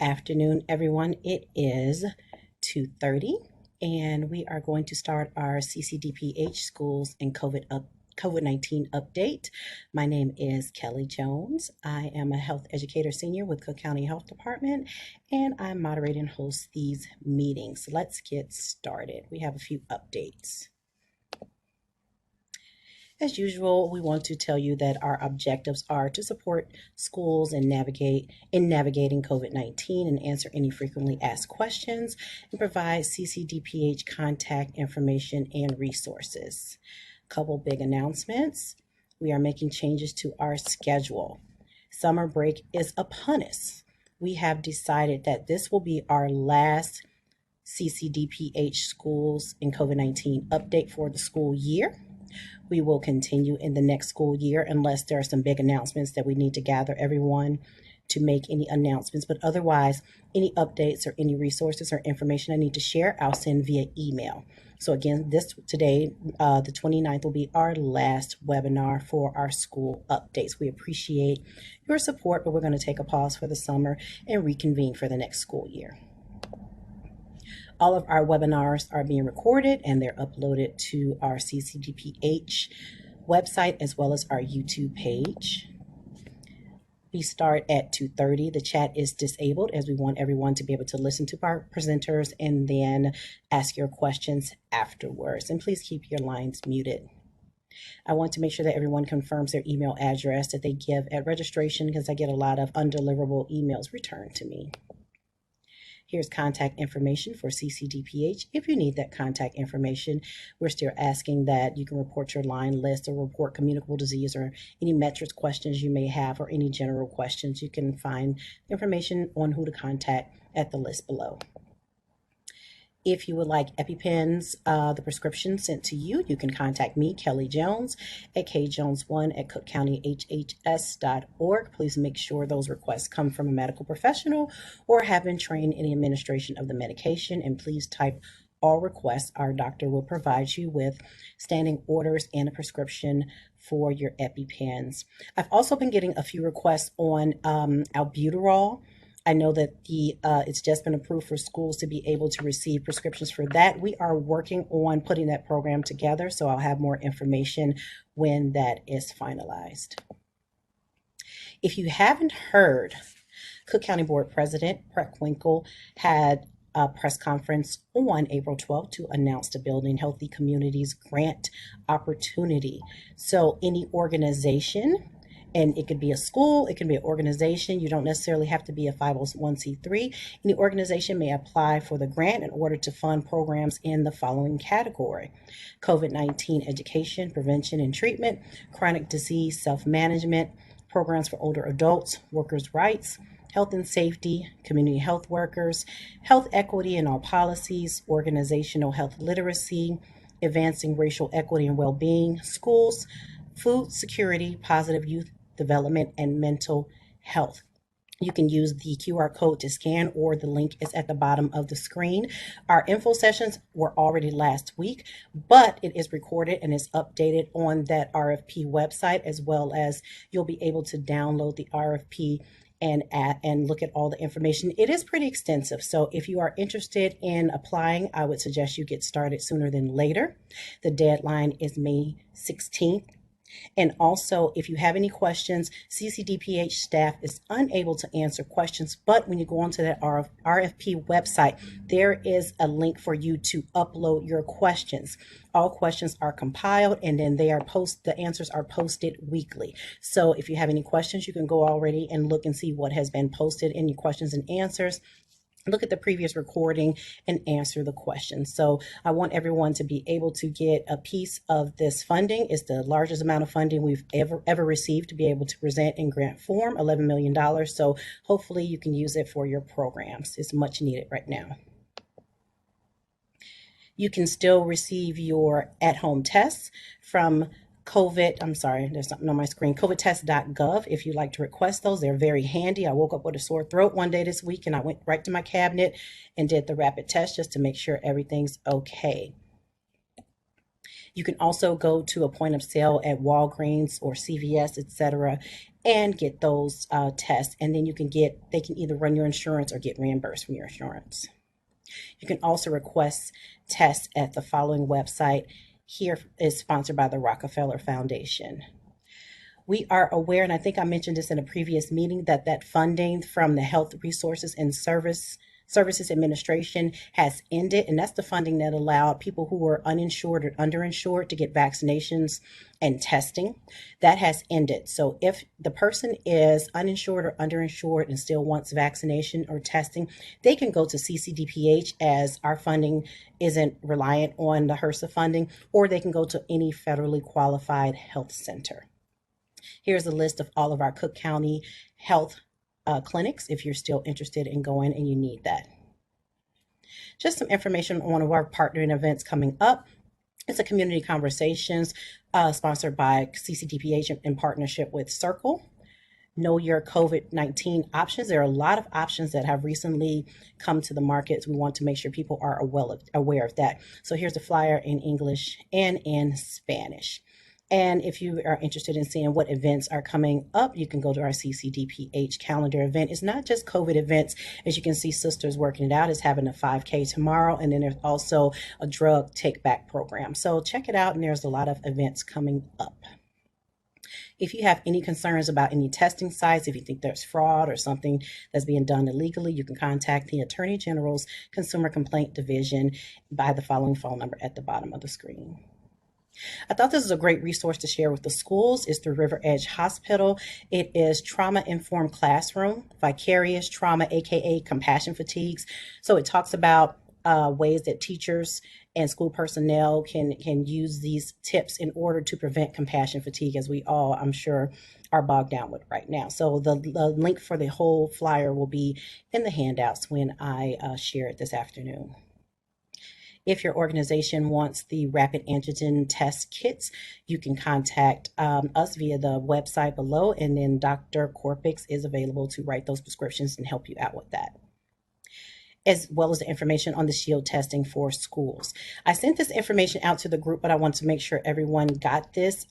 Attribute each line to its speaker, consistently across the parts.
Speaker 1: afternoon, everyone. It is 2:30, and we are going to start our CCDPH schools and COVID-19 update. My name is Kelly Jones. I am a health educator senior with Cook County Health Department, and I moderate and host these meetings. Let's get started. We have a few updates. As usual, we want to tell you that our objectives are to support schools and navigating COVID-19 and answer any frequently asked questions and provide CCDPH contact information and resources. Couple big announcements. We are making changes to our schedule. Summer break is upon us. We have decided that this will be our last CCDPH schools and COVID-19 update for the school year. We will continue in the next school year unless there are some big announcements that we need to gather everyone to make any announcements. But otherwise, any updates or any resources or information I need to share, I'll send via email. So again, today, the 29th, will be our last webinar for our school updates. We appreciate your support, but we're going to take a pause for the summer and reconvene for the next school year. All of our webinars are being recorded and they're uploaded to our CCDPH website as well as our YouTube page. We start at 2:30. The chat is disabled as we want everyone to be able to listen to our presenters and then ask your questions afterwards. And please keep your lines muted. I want to make sure that everyone confirms their email address that they give at registration because I get a lot of undeliverable emails returned to me. Here's contact information for CCDPH. If you need that contact information, we're still asking that you can report your line list or report communicable disease or any metrics questions you may have or any general questions. You can find information on who to contact at the list below. If you would like EpiPens, the prescription sent to you, you can contact me, Kelly Jones, at kjones1@cookcountyhhs.org. Please make sure those requests come from a medical professional or have been trained in the administration of the medication. And please type all requests. Our doctor will provide you with standing orders and a prescription for your EpiPens. I've also been getting a few requests on albuterol. I know that it's just been approved for schools to be able to receive prescriptions for that. We are working on putting that program together, so I'll have more information when that is finalized. If you haven't heard, Cook County Board President Preckwinkle had a press conference on April 12th to announce the Building Healthy Communities grant opportunity. So any organization, and it could be a school, it can be an organization. You don't necessarily have to be a 501c3. Any organization may apply for the grant in order to fund programs in the following category: COVID-19 education, prevention and treatment, chronic disease self-management, programs for older adults, workers' rights, health and safety, community health workers, health equity in all policies, organizational health literacy, advancing racial equity and well-being, schools, food security, positive youth development, and mental health. You can use the QR code to scan or the link is at the bottom of the screen. Our info sessions were already last week, but it is recorded and is updated on that RFP website, as well as you'll be able to download the RFP and look at all the information. It is pretty extensive. So if you are interested in applying, I would suggest you get started sooner than later. The deadline is May 16th. And also, if you have any questions, CCDPH staff is unable to answer questions, but when you go onto that RFP website, there is a link for you to upload your questions. All questions are compiled and then the answers are posted weekly. So if you have any questions, you can go already and look and see what has been posted, any questions and answers. Look at the previous recording and answer the questions. So I want everyone to be able to get a piece of this funding. It's the largest amount of funding we've ever received to be able to present in grant form, $11 million. So hopefully you can use it for your programs. It's much needed right now. You can still receive your at-home tests from there's something on my screen, covidtest.gov. If you'd like to request those, they're very handy. I woke up with a sore throat one day this week and I went right to my cabinet and did the rapid test just to make sure everything's okay. You can also go to a point of sale at Walgreens or CVS, etc., and get those tests. And then they can either run your insurance or get reimbursed from your insurance. You can also request tests at the following website. Here is sponsored by the Rockefeller Foundation. We are aware, and I think I mentioned this in a previous meeting, that funding from the Health Resources and Services Administration has ended, and that's the funding that allowed people who were uninsured or underinsured to get vaccinations and testing. That has ended. So if the person is uninsured or underinsured and still wants vaccination or testing, they can go to CCDPH, as our funding isn't reliant on the HRSA funding, or they can go to any federally qualified health center. Here's a list of all of our Cook County health clinics if you're still interested in going and you need that. Just some information on one of our partnering events coming up. It's a community conversations sponsored by CCDPH in partnership with Circle. Know your COVID-19 options. There are a lot of options that have recently come to the market. We want to make sure people are aware of that. So here's a flyer in English and in Spanish. And if you are interested in seeing what events are coming up, you can go to our CCDPH calendar event. It's not just COVID events. As you can see, Sisters Working It Out is having a 5K tomorrow. And then there's also a drug take back program. So check it out. And there's a lot of events coming up. If you have any concerns about any testing sites, if you think there's fraud or something that's being done illegally, you can contact the Attorney General's Consumer Complaint Division by the following phone number at the bottom of the screen. I thought this is a great resource to share with the schools. It's through River Edge Hospital. It is Trauma Informed Classroom, Vicarious Trauma, aka Compassion Fatigues. So it talks about ways that teachers and school personnel can use these tips in order to prevent compassion fatigue, as we all, I'm sure, are bogged down with right now. So the link for the whole flyer will be in the handouts when I share it this afternoon. If your organization wants the rapid antigen test kits, you can contact us via the website below, and then Dr. Corpix is available to write those prescriptions and help you out with that, as well as the information on the shield testing for schools. I sent this information out to the group, but I want to make sure everyone got this.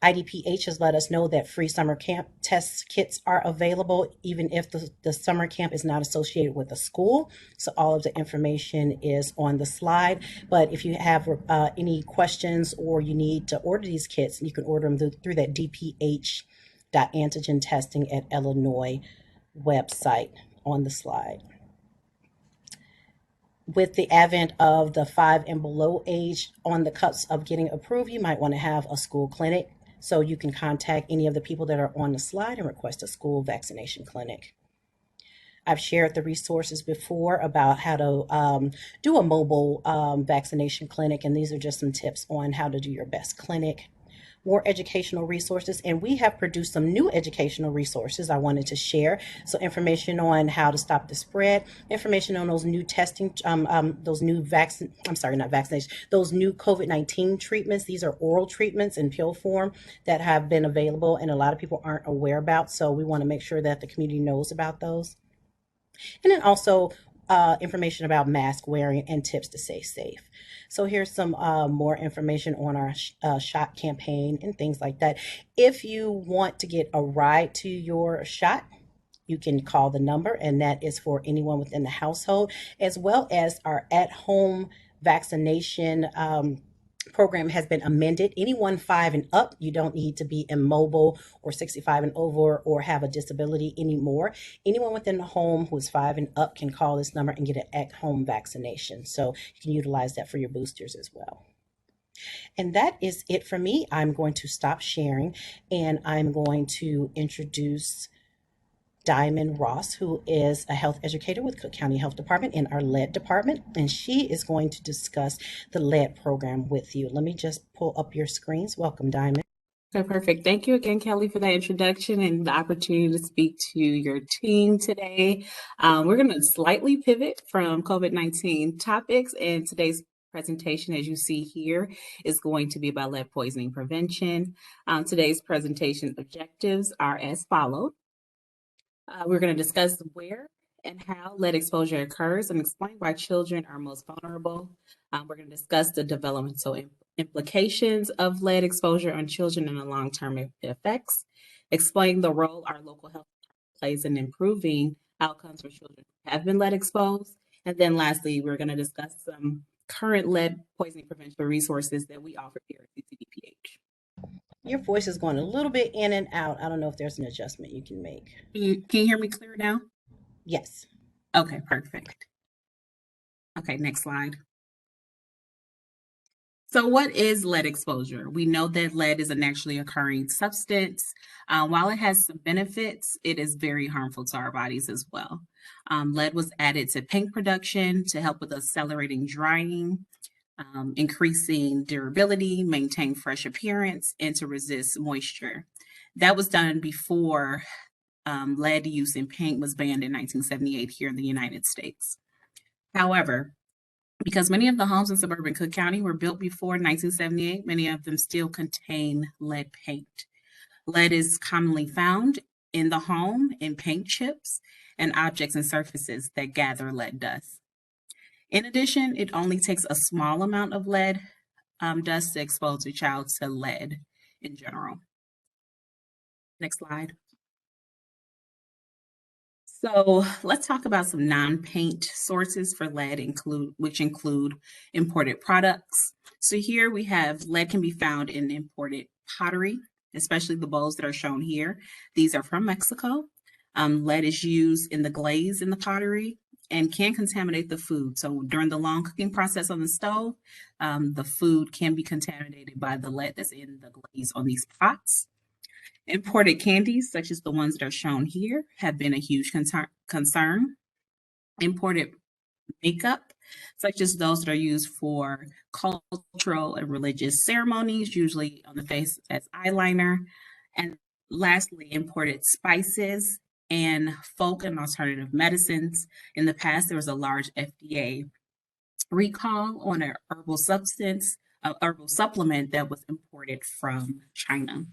Speaker 1: IDPH has let us know that free summer camp test kits are available, even if the summer camp is not associated with a school. So all of the information is on the slide. But if you have any questions or you need to order these kits, you can order them through that dph.antigen testing at Illinois website on the slide. With the advent of the 5 and below age on the cusp of getting approved, you might want to have a school clinic. So you can contact any of the people that are on the slide and request a school vaccination clinic. I've shared the resources before about how to do a mobile vaccination clinic, and these are just some tips on how to do your best clinic. More educational resources, and we have produced some new educational resources I wanted to share. So information on how to stop the spread, information on those new testing, those new those new COVID-19 treatments. These are oral treatments in pill form that have been available and a lot of people aren't aware about. So we want to make sure that the community knows about those. And then also information about mask wearing and tips to stay safe. So here's some more information on our shot campaign and things like that. If you want to get a ride to your shot, you can call the number, and that is for anyone within the household, as well as our at-home vaccination program has been amended. Anyone 5 and up, you don't need to be immobile or 65 and over or have a disability anymore. Anyone within the home who is 5 and up can call this number and get an at-home vaccination. So you can utilize that for your boosters as well. And that is it for me. I'm going to stop sharing and I'm going to introduce Diamond Ross, who is a health educator with Cook County Health Department in our lead department, and she is going to discuss the lead program with you. Let me just pull up your screens. Welcome, Diamond.
Speaker 2: Okay, perfect. Thank you again, Kelly, for that introduction and the opportunity to speak to your team today. We're going to slightly pivot from COVID-19 topics, and today's presentation, as you see here, is going to be about lead poisoning prevention. Today's presentation objectives are as follows. We're going to discuss where and how lead exposure occurs and explain why children are most vulnerable. We're going to discuss the developmental implications of lead exposure on children and the long-term effects, explain the role our local health plays in improving outcomes for children who have been lead exposed. And then lastly, we're going to discuss some current lead poisoning prevention resources that we offer here at CCDPH.
Speaker 1: Your voice is going a little bit in and out. I don't know if there's an adjustment you can make.
Speaker 2: Can you hear me clear now?
Speaker 1: Yes.
Speaker 2: Okay, perfect. Okay, next slide. So what is lead exposure? We know that lead is a naturally occurring substance. While it has some benefits, it is very harmful to our bodies as well. Lead was added to paint production to help with accelerating drying, increasing durability, maintain fresh appearance, and to resist moisture. That was done before lead use in paint was banned in 1978 here in the United States. However, because many of the homes in suburban Cook County were built before 1978, many of them still contain lead paint. Lead is commonly found in the home in paint chips and objects and surfaces that gather lead dust. In addition, it only takes a small amount of lead dust to expose a child to lead in general. Next slide. So let's talk about some non-paint sources for lead, which include imported products. So here we have lead can be found in imported pottery, especially the bowls that are shown here. These are from Mexico. Lead is used in the glaze in the pottery and can contaminate the food. So during the long cooking process on the stove, the food can be contaminated by the lead that's in the glaze on these pots. Imported candies, such as the ones that are shown here, have been a huge concern. Imported makeup, such as those that are used for cultural and religious ceremonies, usually on the face as eyeliner. And lastly, imported spices and folk and alternative medicines. In the past, there was a large FDA recall on an herbal supplement that was imported from China.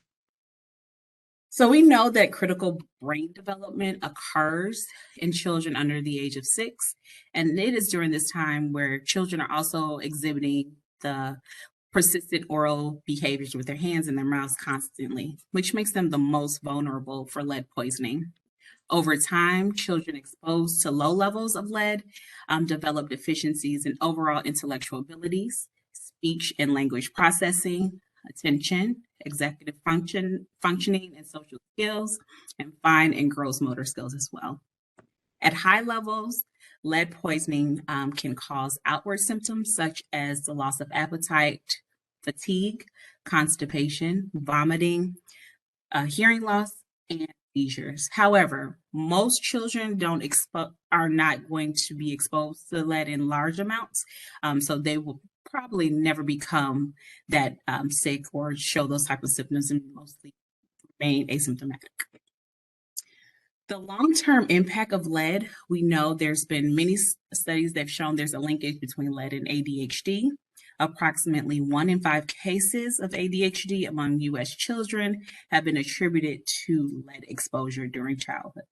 Speaker 2: So we know that critical brain development occurs in children under the age of 6, and it is during this time where children are also exhibiting the persistent oral behaviors with their hands and their mouths constantly, which makes them the most vulnerable for lead poisoning. Over time, children exposed to low levels of lead develop deficiencies in overall intellectual abilities, speech and language processing, attention, executive functioning, and social skills, and fine and gross motor skills as well. At high levels, lead poisoning can cause outward symptoms such as the loss of appetite, fatigue, constipation, vomiting, hearing loss, and seizures. However, most children are not going to be exposed to lead in large amounts, so they will probably never become that sick or show those type of symptoms and mostly remain asymptomatic. The long-term impact of lead, we know there's been many studies that have shown there's a linkage between lead and ADHD. Approximately 1 in 5 cases of ADHD among U.S. children have been attributed to lead exposure during childhood.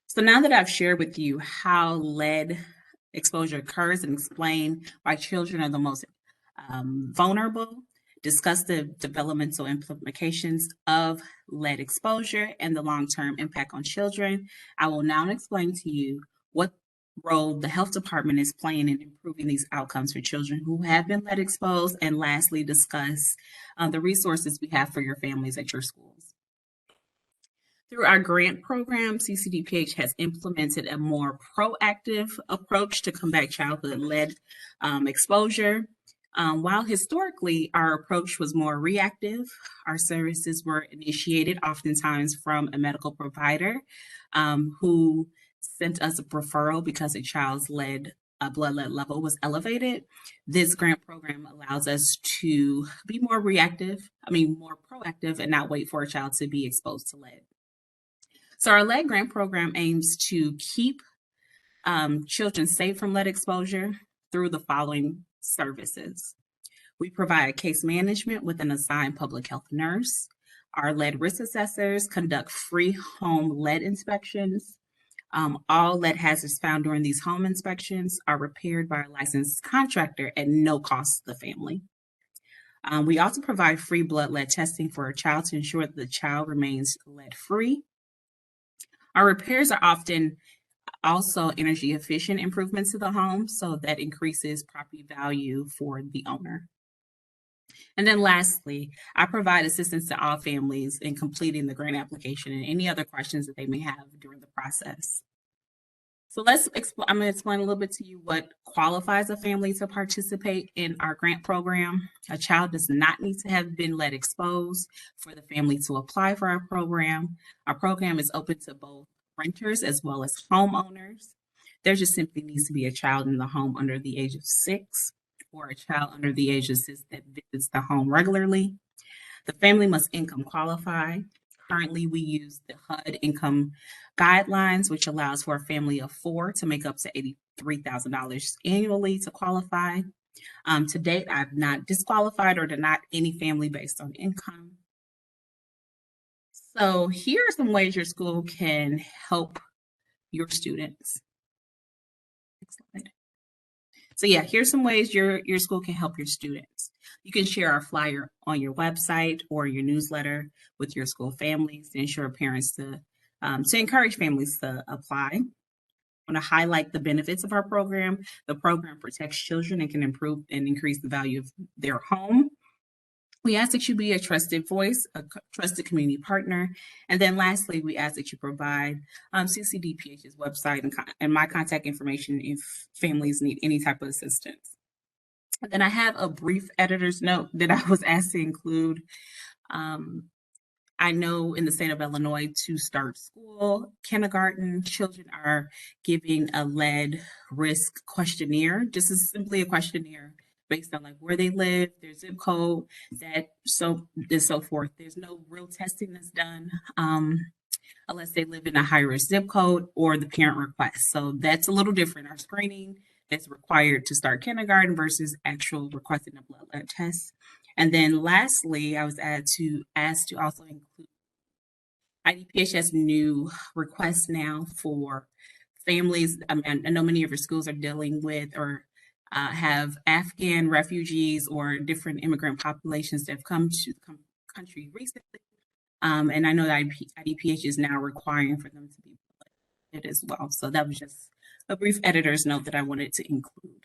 Speaker 2: So now that I've shared with you how lead exposure occurs and explain why children are the most vulnerable, discuss the developmental implications of lead exposure and the long-term impact on children, I will now explain to you what role the health department is playing in improving these outcomes for children who have been lead exposed, and lastly, discuss the resources we have for your families at your schools. Through our grant program, CCDPH has implemented a more proactive approach to combat childhood lead exposure. While historically our approach was more reactive, our services were initiated oftentimes from a medical provider who sent us a referral because a child's blood lead level was elevated. This grant program allows us to be more proactive and not wait for a child to be exposed to lead. So our lead grant program aims to keep children safe from lead exposure through the following services. We provide case management with an assigned public health nurse. Our lead risk assessors conduct free home lead inspections. All lead hazards found during these home inspections are repaired by a licensed contractor at no cost to the family. We also provide free blood lead testing for a child to ensure that the child remains lead free. Our repairs are often also energy efficient improvements to the home, so that increases property value for the owner. And then lastly, I provide assistance to all families in completing the grant application and any other questions that they may have during the process. So I'm going to explain a little bit to you what qualifies a family to participate in our grant program. A child does not need to have been lead exposed for the family to apply for our program. Our program is open to both renters as well as homeowners. There just simply needs to be a child in the home under the age of 6 or a child under the age of 6 that visits the home regularly. The family must income qualify. Currently, we use the HUD income guidelines, which allows for a family of 4 to make up to $83,000 annually to qualify. To date, I've not disqualified or denied any family based on income. So here are some ways your school can help your students. Next slide. So yeah, here's some ways your school can help your students. You can share our flyer on your website or your newsletter with your school families to ensure parents to encourage families to apply. I want to highlight the benefits of our program. The program protects children and can improve and increase the value of their home. We ask that you be a trusted voice, a trusted community partner. And then lastly, we ask that you provide CCDPH's website and my contact information if families need any type of assistance. And then I have a brief editor's note that I was asked to include. I know in the state of Illinois, to start school, kindergarten, children are giving a lead risk questionnaire. This is simply a questionnaire based on like where they live, their zip code, that so forth. There's no real testing that's done unless they live in a high risk zip code or the parent request. So that's a little different. Our screening that's required to start kindergarten versus actual requesting a blood lead test. And then lastly, I was asked to also include IDPH has new requests now for families. I know many of your schools are dealing with or have Afghan refugees or different immigrant populations that have come to the country recently. And I know that IDPH is now requiring for them to be blooded as well. So that was just a brief editor's note that I wanted to include.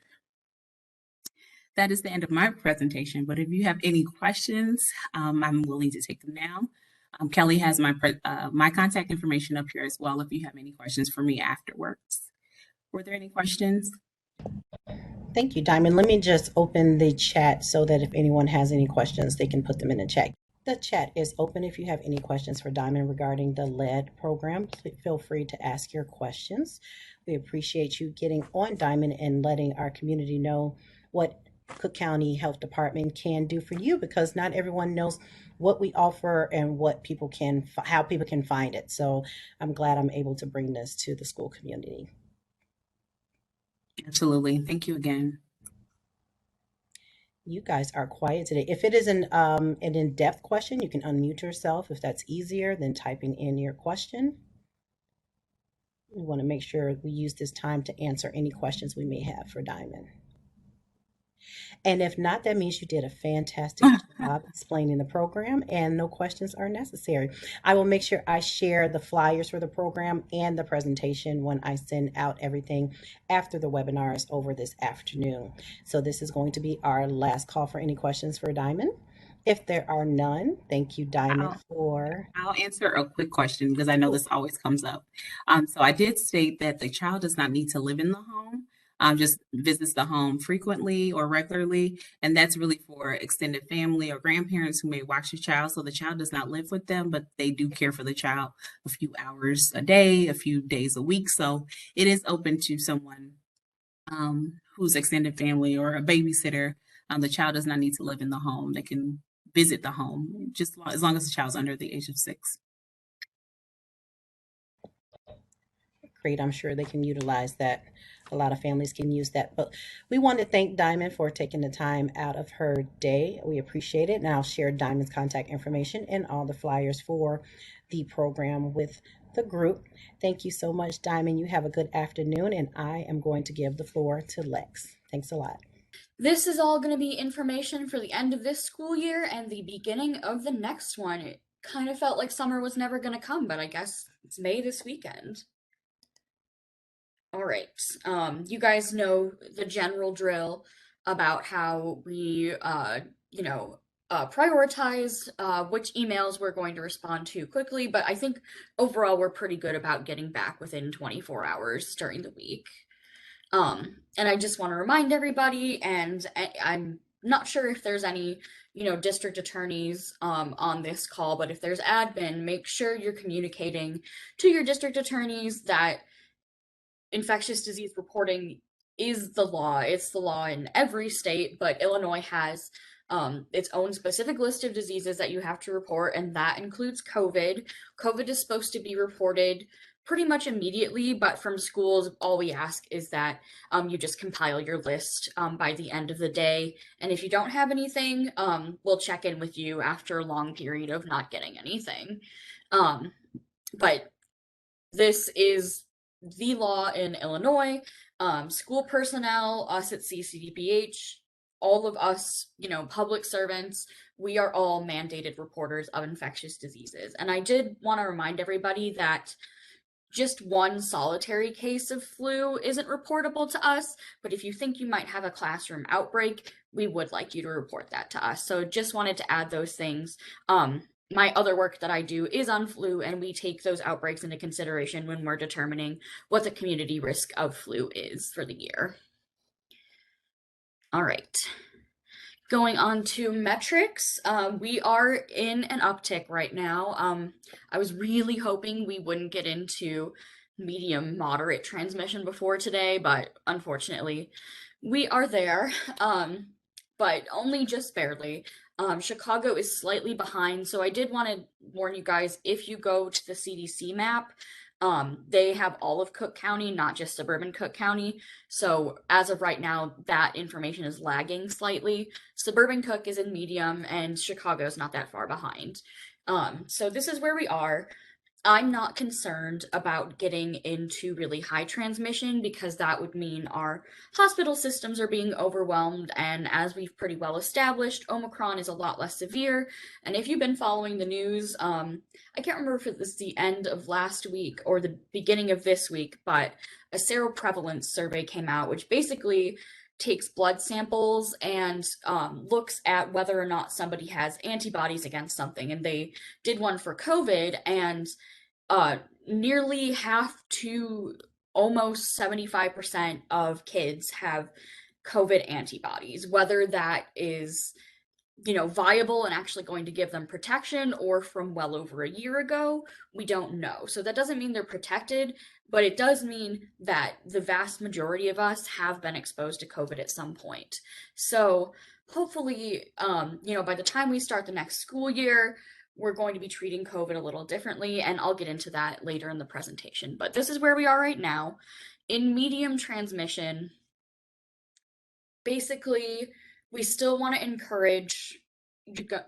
Speaker 2: That is the end of my presentation, but if you have any questions, I'm willing to take them now. Kelly has my contact information up here as well if you have any questions for me afterwards. Were there any questions?
Speaker 1: Thank you, Diamond. Let me just open the chat so that if anyone has any questions, they can put them in the chat. The chat is open. If you have any questions for Diamond regarding the lead program, feel free to ask your questions. We appreciate you getting on Diamond and letting our community know what Cook County Health Department can do for you, because not everyone knows what we offer and how people can find it. So I'm glad I'm able to bring this to the school community.
Speaker 2: Absolutely. Thank you again.
Speaker 1: You guys are quiet today. If it is an in-depth question, you can unmute yourself if that's easier than typing in your question. We want to make sure we use this time to answer any questions we may have for Diamond. And if not, that means you did a fantastic job explaining the program and no questions are necessary. I will make sure I share the flyers for the program and the presentation when I send out everything after the webinar is over this afternoon. So this is going to be our last call for any questions for Diamond. If there are none, thank you, Diamond,
Speaker 2: I'll answer a quick question because I know this always comes up. So I did state that the child does not need to live in the home. Just visits the home frequently or regularly. And that's really for extended family or grandparents who may watch the child. So the child does not live with them, but they do care for the child a few hours a day, a few days a week. So it is open to someone who's extended family or a babysitter. The child does not need to live in the home. They can visit the home just as long as the child's under the age of 6.
Speaker 1: Great. I'm sure they can utilize that. A lot of families can use that. But we want to thank Diamond for taking the time out of her day. We appreciate it. And I'll share Diamond's contact information and all the flyers for the program with the group. Thank you so much, Diamond. You have a good afternoon, and I am going to give the floor to Lex. Thanks a lot.
Speaker 3: This is all going to be information for the end of this school year and the beginning of the next one. It kind of felt like summer was never going to come, but I guess it's May this weekend. All right. You guys know the general drill about how we, prioritize which emails we're going to respond to quickly, but I think overall we're pretty good about getting back within 24 hours during the week. And I just want to remind everybody, and I'm not sure if there's any, district attorneys on this call, but if there's admin, make sure you're communicating to your district attorneys that infectious disease reporting is the law. It's the law in every state, but Illinois has its own specific list of diseases that you have to report, and that includes COVID. COVID is supposed to be reported pretty much immediately, but from schools, all we ask is that you just compile your list by the end of the day. And if you don't have anything, we'll check in with you after a long period of not getting anything. But this is the law in Illinois. School personnel, us at CCDPH, all of us, public servants, we are all mandated reporters of infectious diseases. And I did want to remind everybody that just one solitary case of flu isn't reportable to us, but if you think you might have a classroom outbreak, we would like you to report that to us. So just wanted to add those things. My other work that I do is on flu, and we take those outbreaks into consideration when we're determining what the community risk of flu is for the year. All right. Going on to metrics, we are in an uptick right now. I was really hoping we wouldn't get into medium moderate transmission before today, but unfortunately we are there, but only just barely. Chicago is slightly behind, so I did want to warn you guys, if you go to the CDC map, they have all of Cook County, not just suburban Cook County. So as of right now, that information is lagging slightly. Suburban Cook is in medium, and Chicago's not that far behind. So this is where we are. I'm not concerned about getting into really high transmission because that would mean our hospital systems are being overwhelmed. And as we've pretty well established, Omicron is a lot less severe. And if you've been following the news, I can't remember if it was the end of last week or the beginning of this week, but a seroprevalence survey came out, which basically takes blood samples and looks at whether or not somebody has antibodies against something. And they did one for COVID, and nearly half to almost 75% of kids have COVID antibodies, whether that is viable and actually going to give them protection or from well over a year ago, we don't know. So that doesn't mean they're protected, but it does mean that the vast majority of us have been exposed to COVID at some point. So hopefully, by the time we start the next school year, we're going to be treating COVID a little differently, and I'll get into that later in the presentation. But this is where we are right now. In medium transmission, basically, we still want to encourage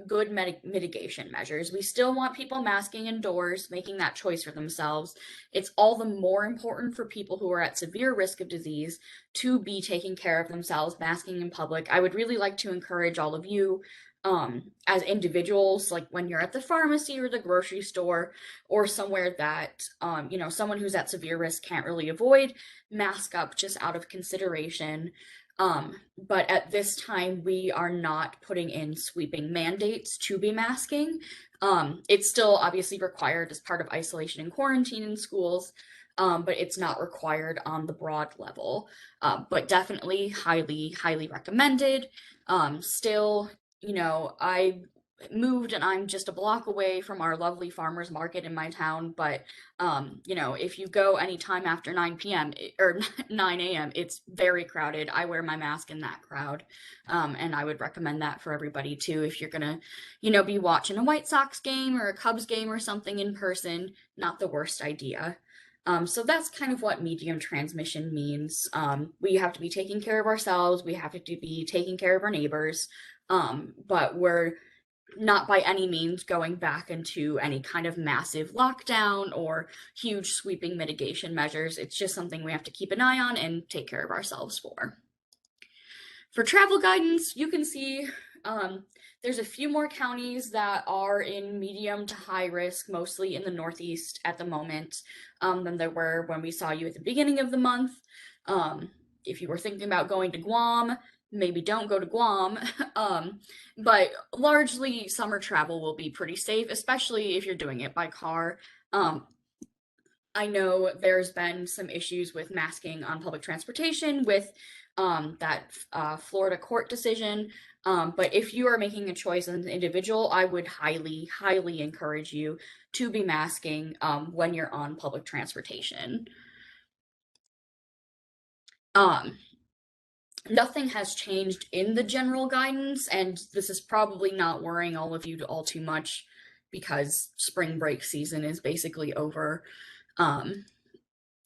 Speaker 3: good mitigation measures. We still want people masking indoors, making that choice for themselves. It's all the more important for people who are at severe risk of disease to be taking care of themselves, masking in public. I would really like to encourage all of you as individuals, like when you're at the pharmacy or the grocery store or somewhere that, someone who's at severe risk can't really avoid, mask up just out of consideration. But at this time, we are not putting in sweeping mandates to be masking. It's still obviously required as part of isolation and quarantine in schools, but it's not required on the broad level. But definitely highly, highly recommended. Still, I moved and I'm just a block away from our lovely farmers market in my town, but if you go anytime after 9 p.m. or 9 a.m., it's very crowded. I wear my mask in that crowd, and I would recommend that for everybody too. If you're gonna be watching a White Sox game or a Cubs game or something in person, not the worst idea. So that's kind of what medium transmission means. We have to be taking care of ourselves, we have to be taking care of our neighbors, but we're not by any means going back into any kind of massive lockdown or huge sweeping mitigation measures. It's just something we have to keep an eye on and take care of ourselves for. For travel guidance, you can see there's a few more counties that are in medium to high risk, mostly in the Northeast at the moment, than there were when we saw you at the beginning of the month. If you were thinking about going to Guam, maybe don't go to Guam. But largely, summer travel will be pretty safe, especially if you're doing it by car. I know there's been some issues with masking on public transportation with that Florida court decision. But if you are making a choice as an individual, I would highly, highly encourage you to be masking when you're on public transportation. Nothing has changed in the general guidance, and this is probably not worrying all of you all too much because spring break season is basically over. And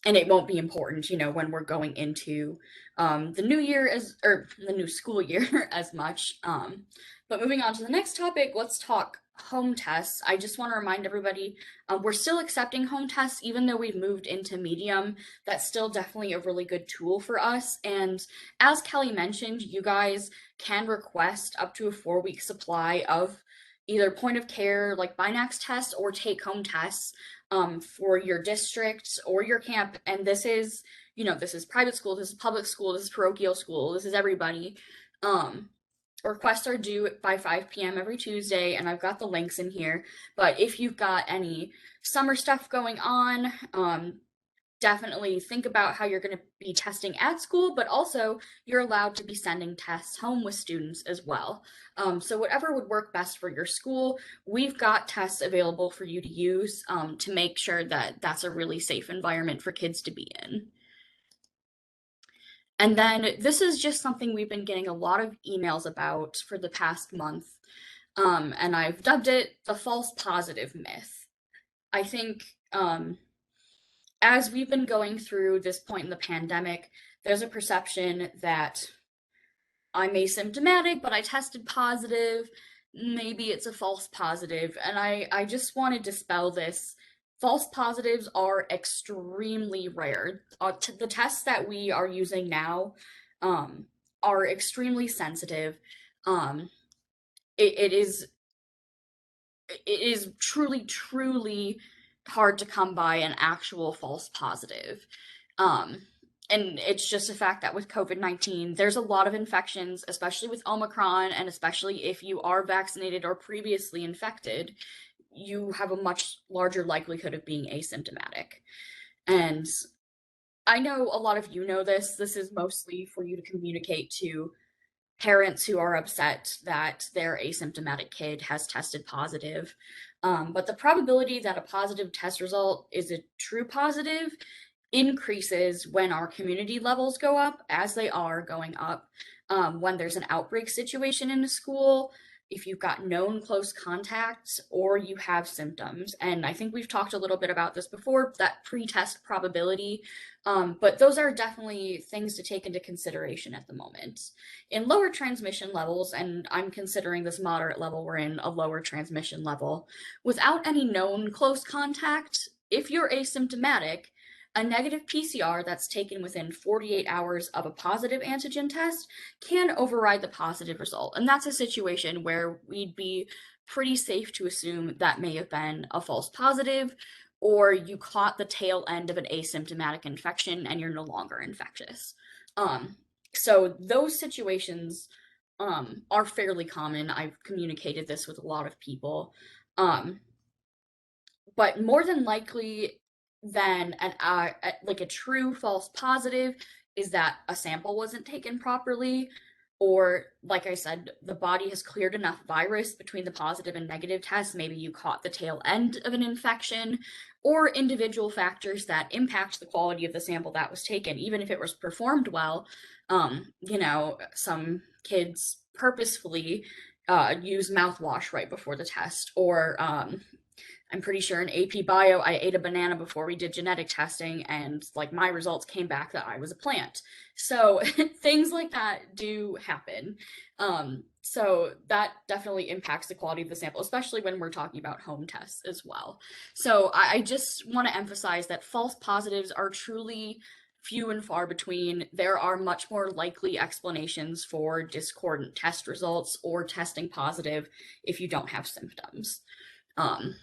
Speaker 3: it won't be important, when we're going into the new year or the new school year as much. But moving on to the next topic, let's talk home tests. I just want to remind everybody, we're still accepting home tests, even though we've moved into medium. That's still definitely a really good tool for us. And as Kelly mentioned, you guys can request up to a 4-week supply of either point of care, like Binax tests, or take home tests for your district or your camp. And this is, this is private school, this is public school, this is parochial school, this is everybody. Requests are due by 5 p.m. every Tuesday, and I've got the links in here. But if you've got any summer stuff going on, definitely think about how you're going to be testing at school, but also you're allowed to be sending tests home with students as well. So whatever would work best for your school, we've got tests available for you to use to make sure that that's a really safe environment for kids to be in. And then this is just something we've been getting a lot of emails about for the past month, and I've dubbed it the false positive myth. I think as we've been going through this point in the pandemic, there's a perception that I'm asymptomatic, but I tested positive. Maybe it's a false positive. And I just want to dispel this. False positives are extremely rare. The tests that we are using now are extremely sensitive. It is truly, truly hard to come by an actual false positive. And it's just a fact that with COVID-19, there's a lot of infections, especially with Omicron, and especially if you are vaccinated or previously infected, you have a much larger likelihood of being asymptomatic. And I know a lot of you know this. This is mostly for you to communicate to parents who are upset that their asymptomatic kid has tested positive. But the probability that a positive test result is a true positive increases when our community levels go up, as they are going up, when there's an outbreak situation in a school, if you've got known close contacts, or you have symptoms. And I think we've talked a little bit about this before, that pre-test probability, but those are definitely things to take into consideration at the moment. In lower transmission levels, and I'm considering this moderate level, we're in a lower transmission level, without any known close contact, if you're asymptomatic, a negative PCR that's taken within 48 hours of a positive antigen test can override the positive result. And that's a situation where we'd be pretty safe to assume that may have been a false positive, or you caught the tail end of an asymptomatic infection and you're no longer infectious. So those situations are fairly common. I've communicated this with a lot of people. But more than likely than like a true false positive is that a sample wasn't taken properly, or like I said, the body has cleared enough virus between the positive and negative tests. Maybe you caught the tail end of an infection, or individual factors that impact the quality of the sample that was taken, even if it was performed well. Some kids purposefully use mouthwash right before the test, or I'm pretty sure in AP Bio, I ate a banana before we did genetic testing, and like my results came back that I was a plant. So things like that do happen. So that definitely impacts the quality of the sample, especially when we're talking about home tests as well. So I just want to emphasize that false positives are truly few and far between. There are much more likely explanations for discordant test results or testing positive if you don't have symptoms. Um,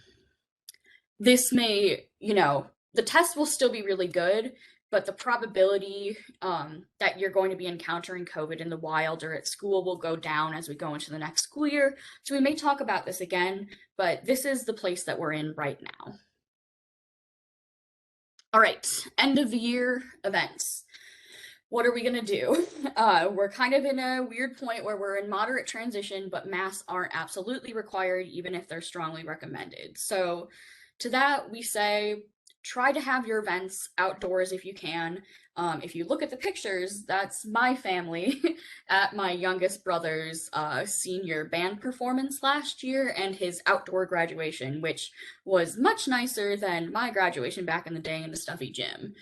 Speaker 3: this may, the test will still be really good, but the probability that you're going to be encountering COVID in the wild or at school will go down as we go into the next school year. So we may talk about this again, but this is the place that we're in right now. All right, end of the year events. What are we gonna do? We're kind of in a weird point where we're in moderate transition, but masks aren't absolutely required, even if they're strongly recommended. So to that, we say try to have your events outdoors if you can. If you look at the pictures, that's my family at my youngest brother's senior band performance last year and his outdoor graduation, which was much nicer than my graduation back in the day in the stuffy gym.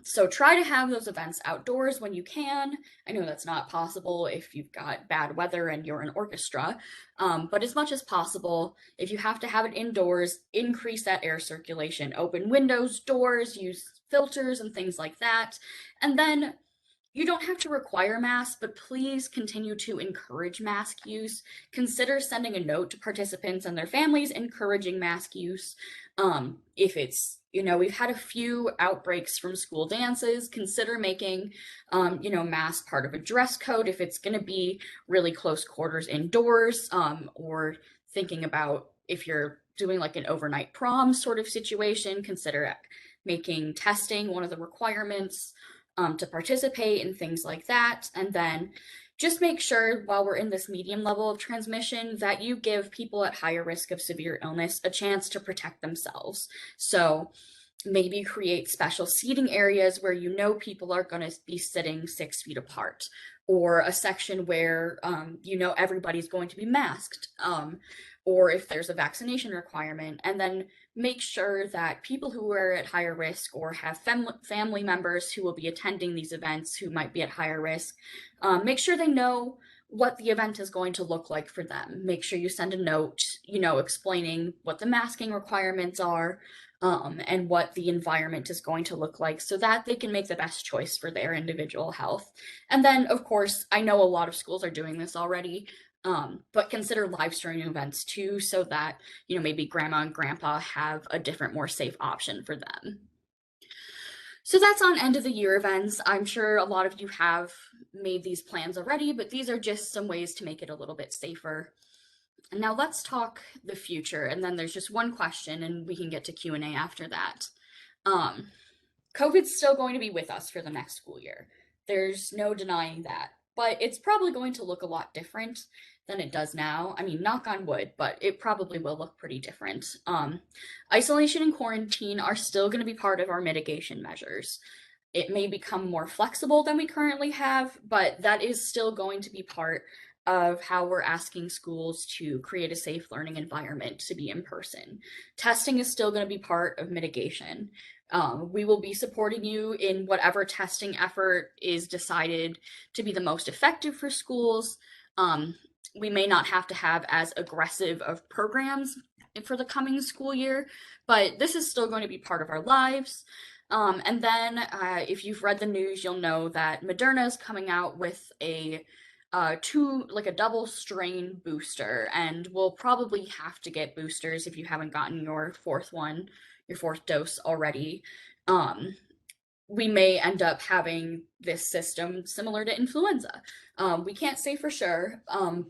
Speaker 3: So try to have those events outdoors when you can. I know that's not possible if you've got bad weather and you're an orchestra, but as much as possible, if you have to have it indoors, increase that air circulation. Open windows, doors, use filters and things like that. And then you don't have to require masks, but please continue to encourage mask use. Consider sending a note to participants and their families encouraging mask use. If it's, we've had a few outbreaks from school dances, consider making, mask part of a dress code if it's going to be really close quarters indoors, or thinking about if you're doing like an overnight prom sort of situation, consider making testing one of the requirements to participate and things like that. And then just make sure while we're in this medium level of transmission that you give people at higher risk of severe illness a chance to protect themselves. So maybe create special seating areas where people are going to be sitting 6 feet apart, or a section where everybody's going to be masked, or if there's a vaccination requirement. And then make sure that people who are at higher risk or have family members who will be attending these events who might be at higher risk, make sure they know what the event is going to look like for them. Make sure you send a note, explaining what the masking requirements are, and what the environment is going to look like so that they can make the best choice for their individual health. And then, of course, I know a lot of schools are doing this already, but consider live streaming events too, so that, maybe grandma and grandpa have a different, more safe option for them. So that's on end of the year events. I'm sure a lot of you have made these plans already, but these are just some ways to make it a little bit safer. And now let's talk the future, and then there's just one question and we can get to Q&A after that. COVID's still going to be with us for the next school year. There's no denying that, but it's probably going to look a lot different than it does now. I mean, knock on wood, but it probably will look pretty different. Isolation and quarantine are still going to be part of our mitigation measures. It may become more flexible than we currently have, but that is still going to be part of how we're asking schools to create a safe learning environment to be in person. Testing is still going to be part of mitigation. We will be supporting you in whatever testing effort is decided to be the most effective for schools. We may not have to have as aggressive of programs for the coming school year, but this is still going to be part of our lives. And then if you've read the news, you'll know that Moderna is coming out with a double strain booster, and we'll probably have to get boosters if you haven't gotten your fourth dose already. We may end up having this system similar to influenza. We can't say for sure,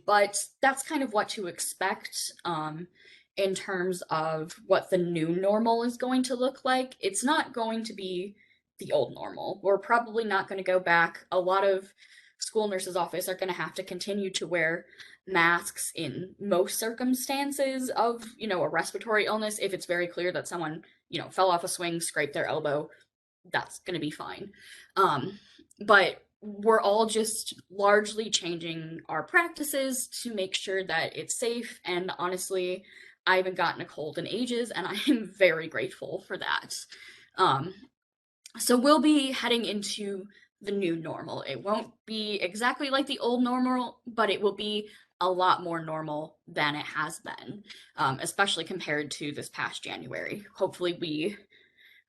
Speaker 3: but that's kind of what to expect in terms of what the new normal is going to look like. It's not going to be the old normal. We're probably not going to go back. A lot of school nurses' office are going to have to continue to wear masks in most circumstances of, a respiratory illness. If it's very clear that someone, fell off a swing, scraped their elbow, that's going to be fine. But we're all just largely changing our practices to make sure that it's safe. And honestly, I haven't gotten a cold in ages, and I am very grateful for that. Um, so we'll be heading into the new normal. It won't be exactly like the old normal, but it will be a lot more normal than it has been, especially compared to this past January. Hopefully,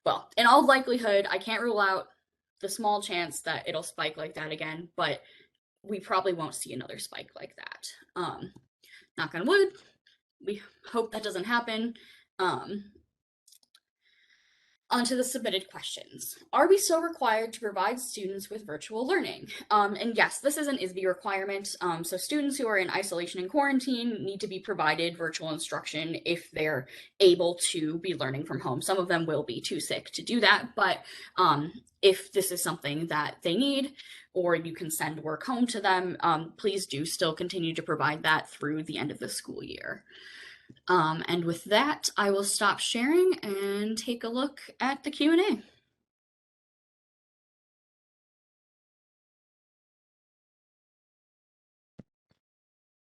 Speaker 3: well, in all likelihood, I can't rule out the small chance that it'll spike like that again, but we probably won't see another spike like that. Knock on wood, we hope that doesn't happen. Um, Onto the submitted questions. Are we still required to provide students with virtual learning? And yes, this is an ISB requirement. So students who are in isolation and quarantine need to be provided virtual instruction if they're able to be learning from home. Some of them will be too sick to do that, but if this is something that they need, or you can send work home to them, please do still continue to provide that through the end of the school year. And with that, I will stop sharing and take a look at the Q&A.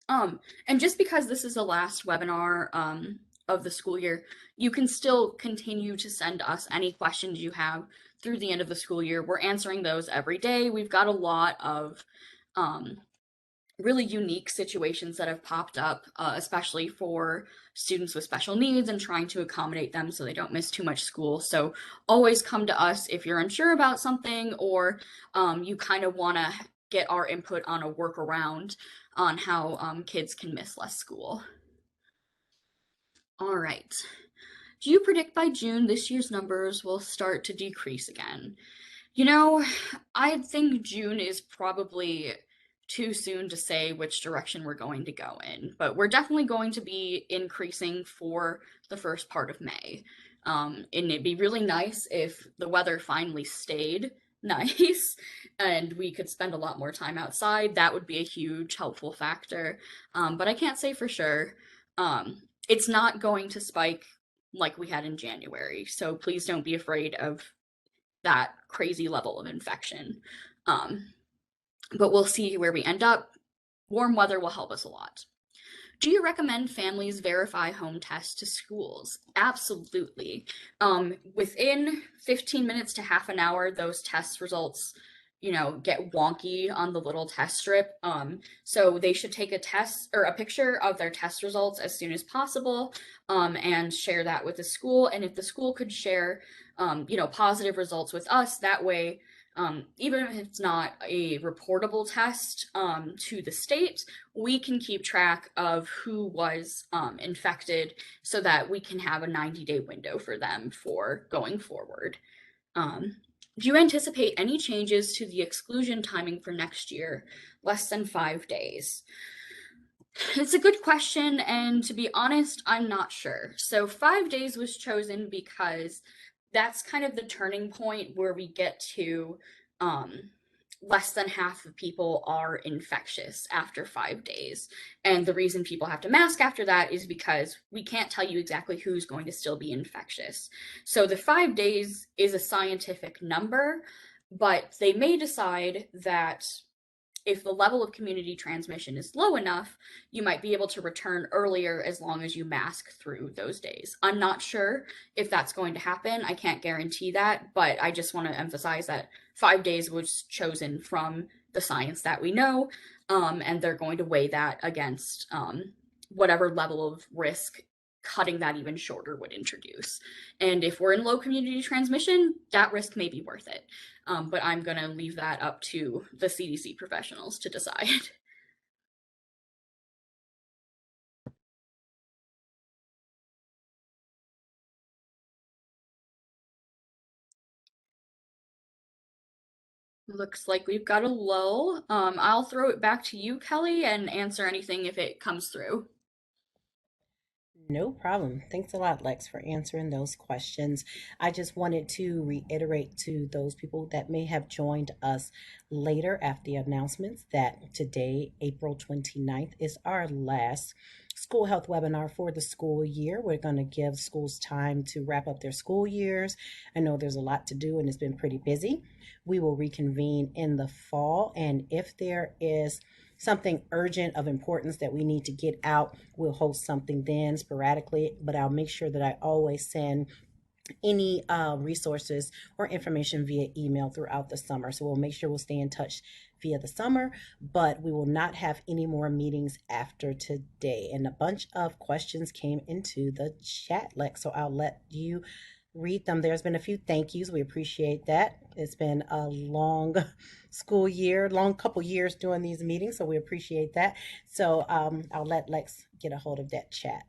Speaker 3: And just because this is the last webinar of the school year, you can still continue to send us any questions you have through the end of the school year. We're answering those every day. We've got a lot of really unique situations that have popped up, especially for students with special needs and trying to accommodate them so they don't miss too much school. So always come to us if you're unsure about something, or you kind of want to get our input on a workaround on how kids can miss less school. All right. Do you predict by June this year's numbers will start to decrease again? You know, I think June is probably too soon to say which direction we're going to go in, but we're definitely going to be increasing for the first part of May. And it'd be really nice if the weather finally stayed nice and we could spend a lot more time outside. That would be a huge helpful factor. But I can't say for sure. It's not going to spike like we had in January, so please don't be afraid of that crazy level of infection. But we'll see where we end up. Warm weather will help us a lot. Do you recommend families verify home tests to schools? Absolutely. Within 15 minutes to half an hour, those test results, get wonky on the little test strip. So they should take a test or a picture of their test results as soon as possible, and share that with the school. And if the school could share, positive results with us, that way, even if it's not a reportable test to the state, we can keep track of who was infected so that we can have a 90-day window for them for going forward. Do you anticipate any changes to the exclusion timing for next year, less than 5 days? It's a good question, and to be honest, I'm not sure. So 5 days was chosen because that's kind of the turning point where we get to less than half of people are infectious after 5 days. And the reason people have to mask after that is because we can't tell you exactly who's going to still be infectious. So the 5 days is a scientific number, but they may decide that if the level of community transmission is low enough, you might be able to return earlier as long as you mask through those days. I'm not sure if that's going to happen. I can't guarantee that, but I just want to emphasize that 5 days was chosen from the science that we know, and they're going to weigh that against whatever level of risk cutting that even shorter would introduce. And if we're in low community transmission, that risk may be worth it. But I'm going to leave that up to the CDC professionals to decide. Looks like we've got a lull. I'll throw it back to you, Kelly, and answer anything if it comes through.
Speaker 1: No problem. Thanks a lot, Lex, for answering those questions. I just wanted to reiterate to those people that may have joined us later after the announcements that today, April 29th, is our last school health webinar for the school year. We're going to give schools time to wrap up their school years. I know there's a lot to do and it's been pretty busy. We will reconvene in the fall, and if there is something urgent of importance that we need to get out, we'll host something then sporadically, but I'll make sure that I always send any resources or information via email throughout the summer. So we'll make sure we'll stay in touch via the summer, but we will not have any more meetings after today. And a bunch of questions came into the chat, Lex, so I'll let you read them. There's been a few thank yous. We appreciate that. It's been a long school year, long couple years doing these meetings, so we appreciate that. So I'll let Lex get a hold of that chat.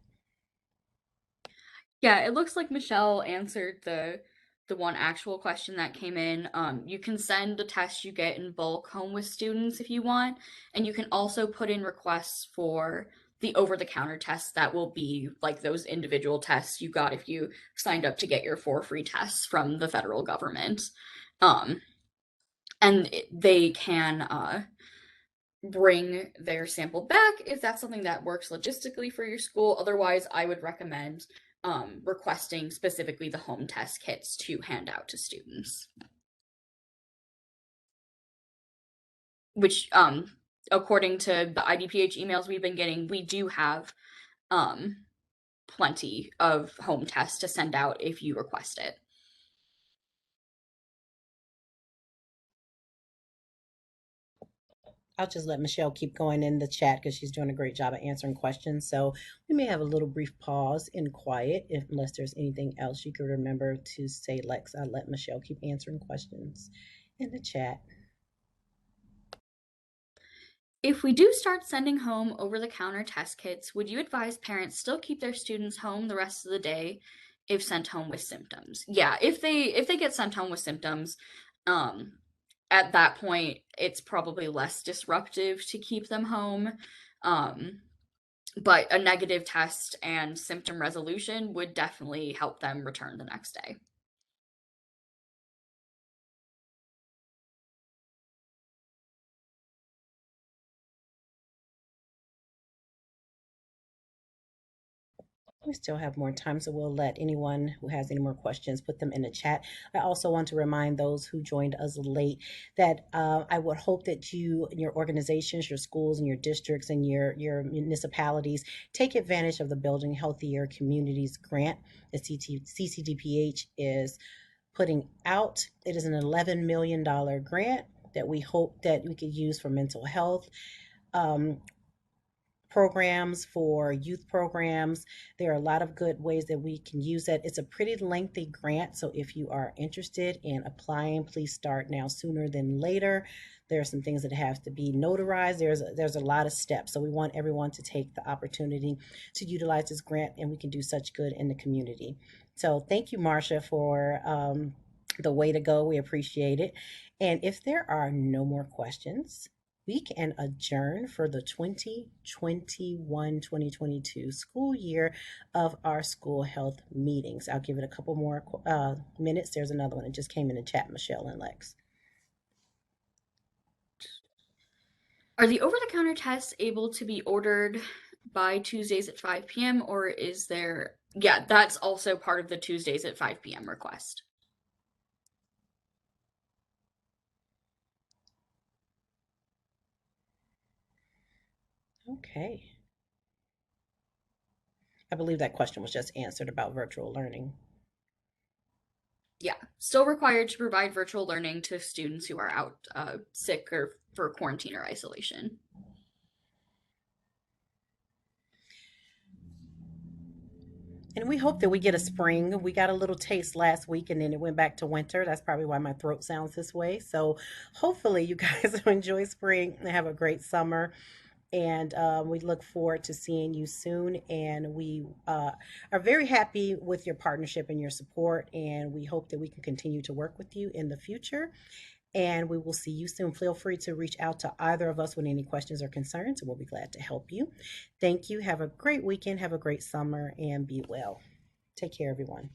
Speaker 3: Yeah, it looks like Michelle answered the one actual question that came in. You can send the tests you get in bulk home with students if you want, and you can also put in requests for the over-the-counter tests that will be like those individual tests you got if you signed up to get your 4 free tests from the federal government. Um, and they can bring their sample back if that's something that works logistically for your school. Otherwise, I would recommend requesting specifically the home test kits to hand out to students. Which, according to the IDPH emails we've been getting, we do have plenty of home tests to send out if you request it.
Speaker 1: I'll just let Michelle keep going in the chat because she's doing a great job of answering questions. So we may have a little brief pause in quiet unless there's anything else you could remember to say, Lex. I'll let Michelle keep answering questions in the chat.
Speaker 3: If we do start sending home over-the-counter test kits, would you advise parents still keep their students home the rest of the day if sent home with symptoms? Yeah, if they get sent home with symptoms, at that point, it's probably less disruptive to keep them home. But a negative test and symptom resolution would definitely help them return the next day.
Speaker 1: We still have more time, so we'll let anyone who has any more questions put them in the chat. I also want to remind those who joined us late that I would hope that you, your organizations, your schools, and your districts, and your municipalities take advantage of the Building Healthier Communities grant that CCDPH is putting out. It is an $11 million grant that we hope that we could use for mental health. Programs, for youth programs. There are a lot of good ways that we can use it. It's a pretty lengthy grant, so if you are interested in applying, please start now sooner than later. There are some things that have to be notarized. There's a lot of steps, so we want everyone to take the opportunity to utilize this grant, and we can do such good in the community. So thank you, Marcia, for the way to go. We appreciate it. And if there are no more questions, we can adjourn for the 2021-2022 school year of our school health meetings. I'll give it a couple more minutes. There's another one that just came in the chat, Michelle and Lex.
Speaker 3: Are the over-the-counter tests able to be ordered by Tuesdays at 5 p.m. or is there... Yeah, that's also part of the Tuesdays at 5 p.m. request.
Speaker 1: Okay. I believe that question was just answered about virtual learning.
Speaker 3: Yeah, still required to provide virtual learning to students who are out sick or for quarantine or isolation.
Speaker 1: And we hope that we get a spring. We got a little taste last week and then it went back to winter. That's probably why my throat sounds this way. So hopefully you guys enjoy spring and have a great summer. And we look forward to seeing you soon. And we are very happy with your partnership and your support. And we hope that we can continue to work with you in the future. And we will see you soon. Feel free to reach out to either of us with any questions or concerns, and we'll be glad to help you. Thank you. Have a great weekend. Have a great summer and be well. Take care, everyone.